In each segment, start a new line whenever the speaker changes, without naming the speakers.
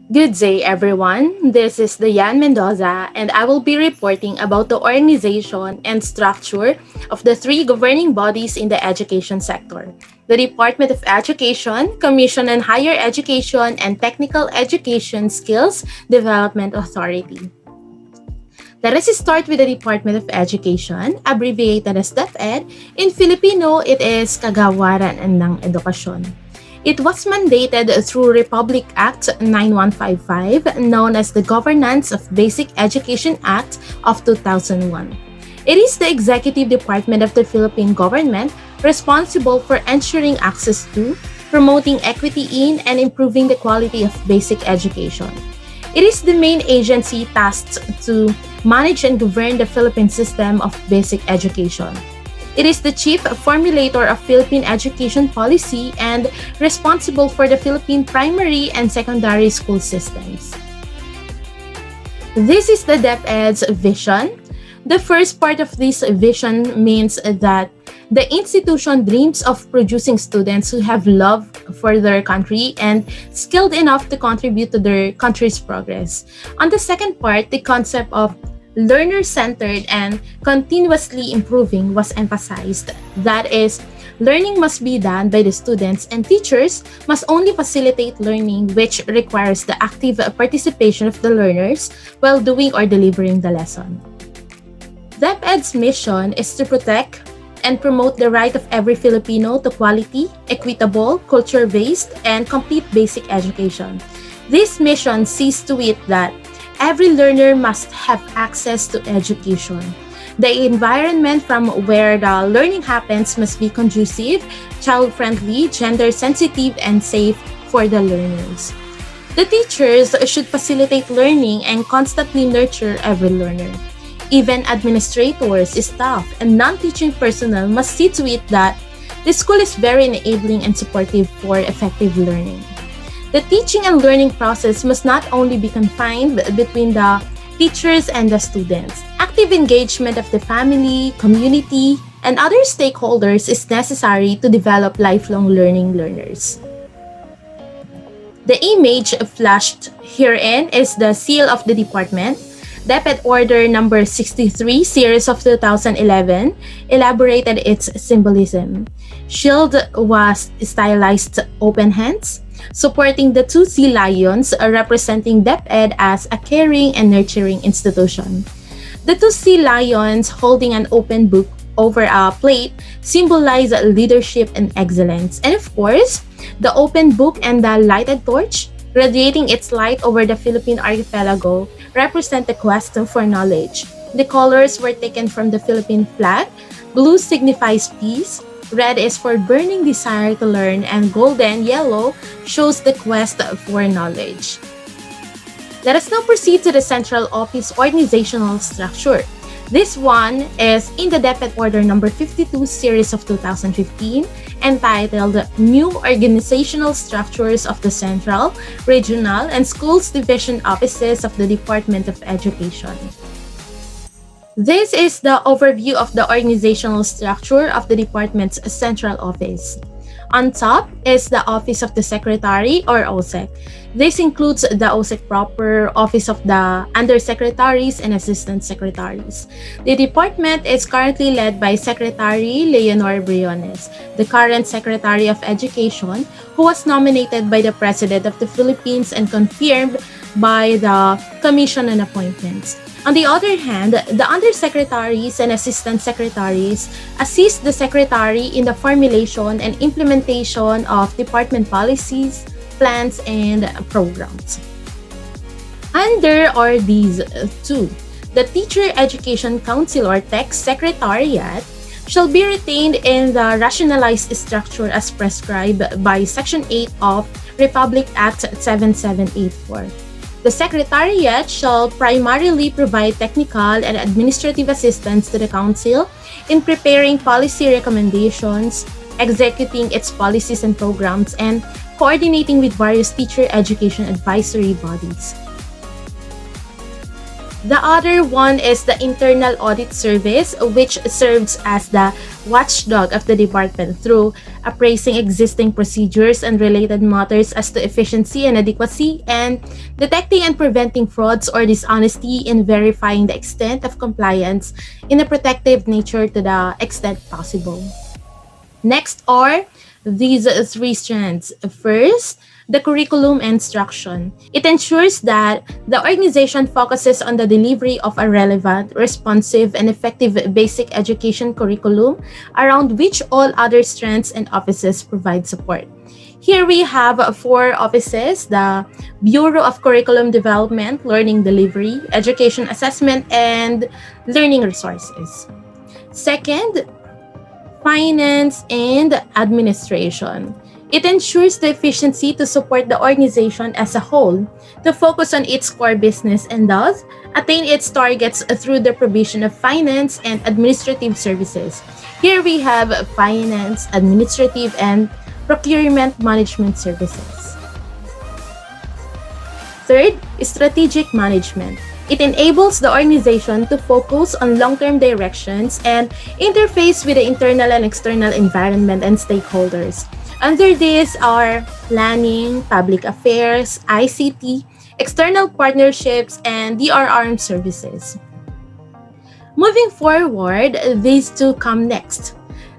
Good day, everyone. This is Diane Mendoza, and I will be reporting about the organization and structure of the three governing bodies in the education sector: the Department of Education, Commission on Higher Education, and Technical Education Skills Development Authority. Let us start with the Department of Education, abbreviated as DepEd. In Filipino, it is Kagawaran ng Edukasyon. It was mandated through Republic Act 9155, known as the Governance of Basic Education Act of 2001. It is the executive department of the Philippine government responsible for ensuring access to, promoting equity in, and improving the quality of basic education. It is the main agency tasked to manage and govern the Philippine system of basic education. It is the chief formulator of Philippine education policy and responsible for the Philippine primary and secondary school systems. This is the DepEd's vision. The first part of this vision means that the institution dreams of producing students who have love for their country and skilled enough to contribute to their country's progress. On the second part, the concept of learner-centered and continuously improving was emphasized. That is, learning must be done by the students, and teachers must only facilitate learning, which requires the active participation of the learners while doing or delivering the lesson. DepEd's mission is to protect and promote the right of every Filipino to quality, equitable, culture-based, and complete basic education. This mission sees to it that every learner must have access to education. The environment from where the learning happens must be conducive, child-friendly, gender-sensitive, and safe for the learners. The teachers should facilitate learning and constantly nurture every learner. Even administrators, staff, and non-teaching personnel must see to it that the school is very enabling and supportive for effective learning. The teaching and learning process must not only be confined between the teachers and the students. Active engagement of the family, community, and other stakeholders is necessary to develop lifelong learning learners. The image flashed herein is the seal of the department. DepEd Order Number 63, Series of 2011, elaborated its symbolism. Shield was stylized open hands, supporting the two sea lions representing DepEd as a caring and nurturing institution. The two sea lions holding an open book over a plate symbolize leadership and excellence. And of course, the open book and the lighted torch, radiating its light over the Philippine archipelago, represent the quest for knowledge. The colors were taken from the Philippine flag. Blue signifies peace, red is for burning desire to learn, and golden yellow shows the quest for knowledge. Let us now proceed to the central office organizational structure. This one is in the DepEd Order Number 52, Series of 2015, entitled New Organizational Structures of the Central, Regional, and Schools Division Offices of the Department of Education. This is the overview of the organizational structure of the department's central office. On top is the Office of the Secretary or OSEC. This includes the OSEC proper, Office of the Undersecretaries and Assistant Secretaries. The department is currently led by Secretary Leonor Briones, the current Secretary of Education, who was nominated by the President of the Philippines and confirmed by the Commission on Appointments. On the other hand, the undersecretaries and assistant secretaries assist the secretary in the formulation and implementation of department policies, plans, and programs. Under are these two. The Teacher Education Council or TEC Secretariat shall be retained in the rationalized structure as prescribed by Section 8 of Republic Act 7784. The Secretariat shall primarily provide technical and administrative assistance to the Council in preparing policy recommendations, executing its policies and programs, and coordinating with various teacher education advisory bodies. The other one is the Internal Audit Service, which serves as the watchdog of the department through appraising existing procedures and related matters as to efficiency and adequacy, and detecting and preventing frauds or dishonesty in verifying the extent of compliance in a protective nature to the extent possible. Next are these three strands. First, the curriculum and instruction. It ensures that the organization focuses on the delivery of a relevant, responsive, and effective basic education curriculum around which all other strands and offices provide support. Here we have four offices: the Bureau of Curriculum Development, Learning Delivery, Education Assessment, and Learning Resources. Second, finance and administration. It ensures the efficiency to support the organization as a whole, to focus on its core business and thus attain its targets through the provision of finance and administrative services. Here we have finance, administrative, and procurement management services. Third, strategic management. It enables the organization to focus on long-term directions and interface with the internal and external environment and stakeholders. Under this are planning, public affairs, ICT, external partnerships, and DRR services. Moving forward, these two come next.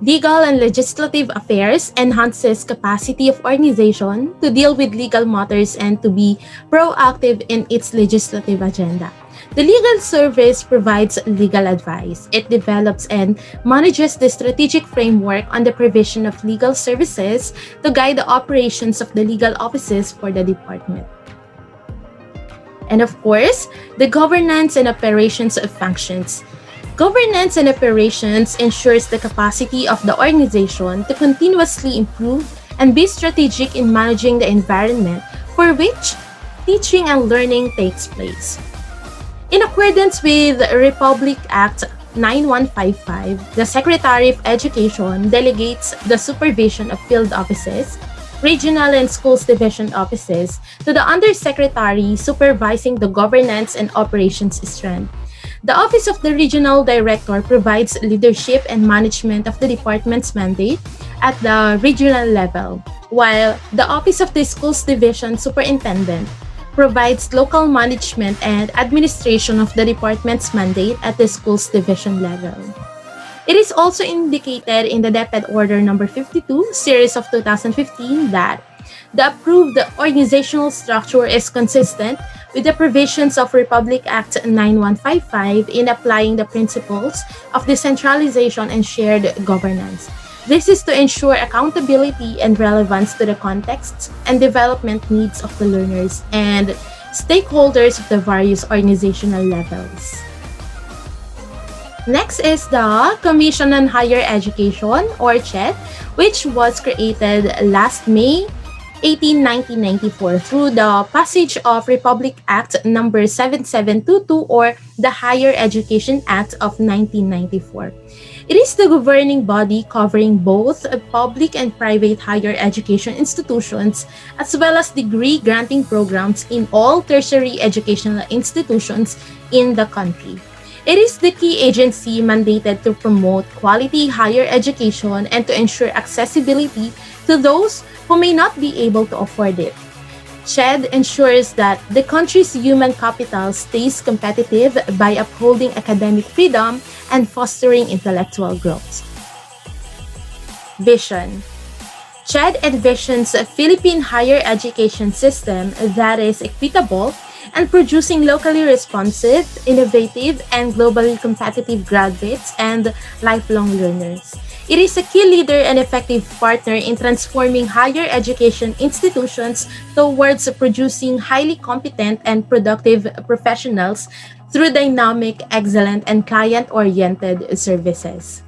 Legal and legislative affairs enhances capacity of organization to deal with legal matters and to be proactive in its legislative agenda. The legal service provides legal advice. It develops and manages the strategic framework on the provision of legal services to guide the operations of the legal offices for the department. And of course, the governance and operations of functions. Governance and operations ensures the capacity of the organization to continuously improve and be strategic in managing the environment for which teaching and learning takes place. In accordance with Republic Act 9155, the Secretary of Education delegates the supervision of field offices, regional and schools division offices to the Undersecretary supervising the governance and operations strand. The Office of the Regional Director provides leadership and management of the department's mandate at the regional level, while the Office of the Schools Division Superintendent provides local management and administration of the department's mandate at the schools division level. It is also indicated in the DepEd Order No. 52, Series of 2015, that the approved organizational structure is consistent with the provisions of Republic Act 9155 in applying the principles of decentralization and shared governance. This is to ensure accountability and relevance to the contexts and development needs of the learners and stakeholders of the various organizational levels. Next is the Commission on Higher Education, or CHED, which was created last May 18, 1994 through the passage of Republic Act No. 7722, or the Higher Education Act of 1994. It is the governing body covering both public and private higher education institutions, as well as degree-granting programs in all tertiary educational institutions in the country. It is the key agency mandated to promote quality higher education and to ensure accessibility to those who may not be able to afford it. CHED ensures that the country's human capital stays competitive by upholding academic freedom and fostering intellectual growth. Vision. CHED envisions a Philippine higher education system that is equitable and producing locally responsive, innovative, and globally competitive graduates and lifelong learners. It is a key leader and effective partner in transforming higher education institutions towards producing highly competent and productive professionals through dynamic, excellent, and client-oriented services.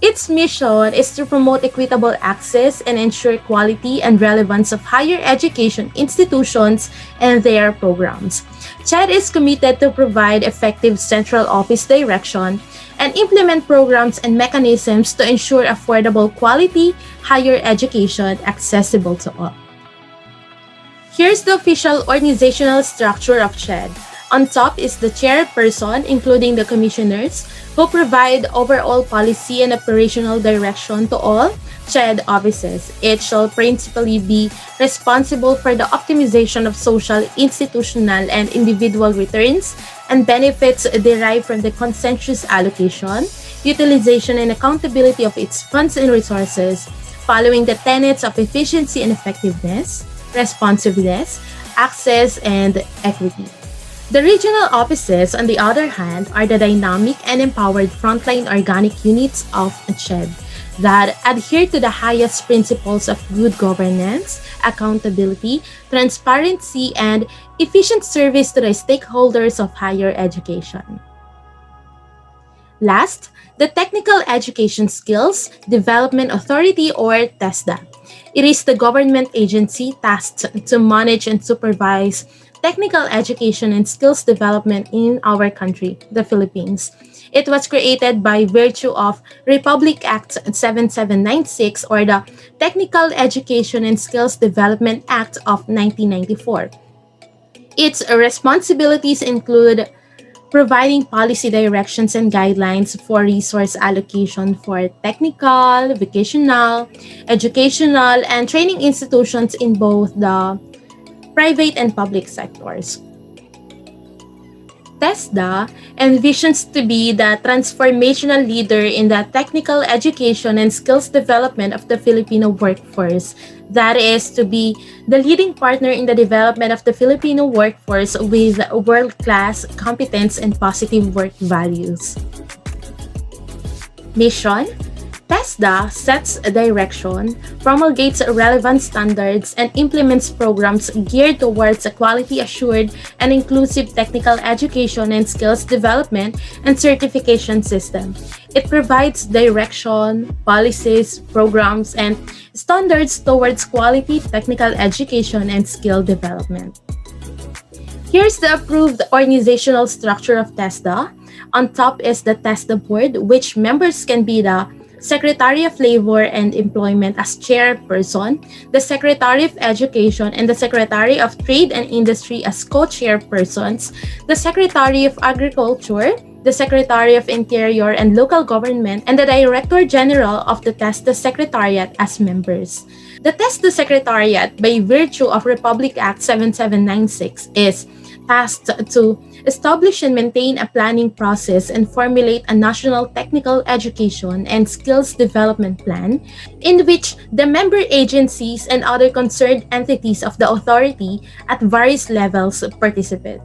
Its mission is to promote equitable access and ensure quality and relevance of higher education institutions and their programs. CHED is committed to provide effective central office direction and implement programs and mechanisms to ensure affordable quality higher education accessible to all. Here's the official organizational structure of CHED. On top is the chairperson, including the commissioners, who provide overall policy and operational direction to all CHED offices. It shall principally be responsible for the optimization of social, institutional, and individual returns and benefits derived from the consensus allocation, utilization, and accountability of its funds and resources, following the tenets of efficiency and effectiveness, responsiveness, access, and equity. The regional offices, on the other hand, are the dynamic and empowered frontline organic units of CHED that adhere to the highest principles of good governance, accountability, transparency, and efficient service to the stakeholders of higher education. Last, the Technical Education Skills Development Authority, or TESDA. It is the government agency tasked to manage and supervise technical education and skills development in our country, the Philippines. It was created by virtue of Republic Act 7796, or the Technical Education and Skills Development Act of 1994. Its responsibilities include providing policy directions and guidelines for resource allocation for technical, vocational, educational, and training institutions in both the private and public sectors. TESDA envisions to be the transformational leader in the technical education and skills development of the Filipino workforce. That is, to be the leading partner in the development of the Filipino workforce with world-class competence and positive work values. Mission: TESDA sets a direction, promulgates relevant standards, and implements programs geared towards a quality-assured and inclusive technical education and skills development and certification system. It provides direction, policies, programs, and standards towards quality technical education and skill development. Here's the approved organizational structure of TESDA. On top is the TESDA board, which members can be the Secretary of Labor and Employment as chairperson, the Secretary of Education and the Secretary of Trade and Industry as co-chairpersons, the Secretary of Agriculture, the Secretary of Interior and Local Government, and the Director General of the TESDA Secretariat as members. The TESDA Secretariat, by virtue of Republic Act 7796, is tasked to establish and maintain a planning process and formulate a national technical education and skills development plan in which the member agencies and other concerned entities of the authority at various levels participate.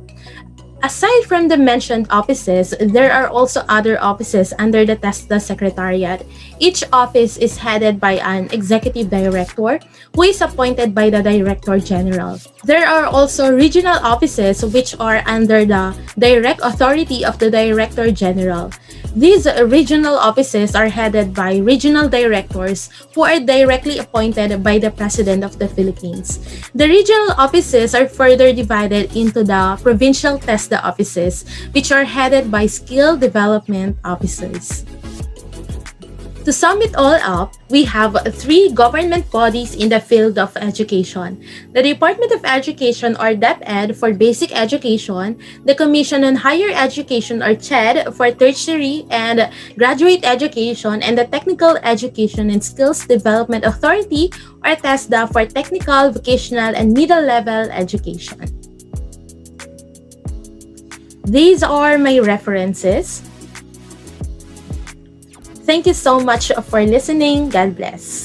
Aside from the mentioned offices, there are also other offices under the TESDA Secretariat. Each office is headed by an executive director who is appointed by the Director General. There are also regional offices which are under the direct authority of the Director General. These regional offices are headed by regional directors who are directly appointed by the President of the Philippines. The regional offices are further divided into the provincial TESDA offices, which are headed by skill development officers. To sum it all up, we have three government bodies in the field of education: the Department of Education, or DepEd, for basic education, the Commission on Higher Education, or CHED, for tertiary and graduate education, and the Technical Education and Skills Development Authority, or TESDA, for technical, vocational, and middle-level education. These are my references. Thank you so much for listening. God bless.